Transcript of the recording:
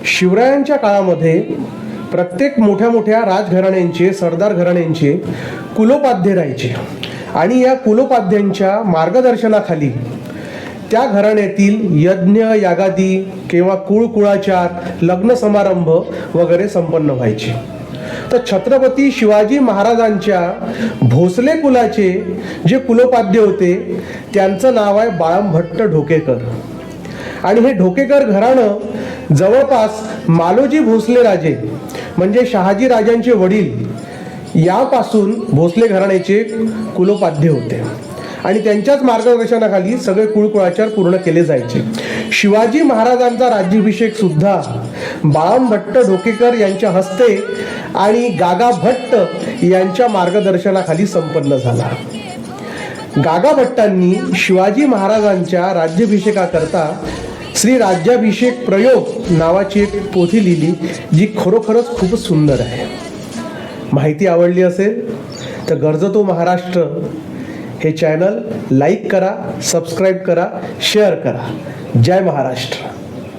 शिवरायांच्या काळामध्ये प्रत्येक मोठ्या मोठ्या राजघराण्यांचे, सरदार घराण्यांचे कुलोपाध्ये राहायचे आणि या कुलोपाध्यांच्या मार्गदर्शनाखाली त्या घराण्यातील यज्ञ, यागादी किंवा कुळकुळाचार, लग्न समारंभ वगैरे संपन्न व्हायचे. तर छत्रपती शिवाजी महाराजांच्या भोसले कुलाचे जे कुलोपाध्ये होते त्यांचं नाव आहे बाळमभट्ट ढोकेकर. आणि हे ढोकेकर घराणं जवळपास मालोजी भोसले राजे म्हणजे शहाजी राजांचे वडील यापासून भोसले घराण्याचे कुलोपाध्ये होते आणि त्यांच्याच मार्गदर्शनाखाली सगळे कुळकुळाचार पूर्ण केले जायचे. शिवाजी महाराजांचा राज्याभिषेक सुद्धा बाळमभट्ट ढोकेकर यांच्या हस्ते आणि गागा भट्ट यांच्या मार्गदर्शनाखाली संपन्न झाला. गागा भट्टांनी शिवाजी महाराजांच्या राज्याभिषेकाकरता श्री राज्याभिषेक प्रयोग नावाची एक पोथी लिहिली, जी खरोखरच खूप सुंदर आहे. माहिती आवडली असेल तर गरजतो महाराष्ट्र हे चॅनल लाईक करा, सबस्क्राईब करा, शेअर करा. जय महाराष्ट्र.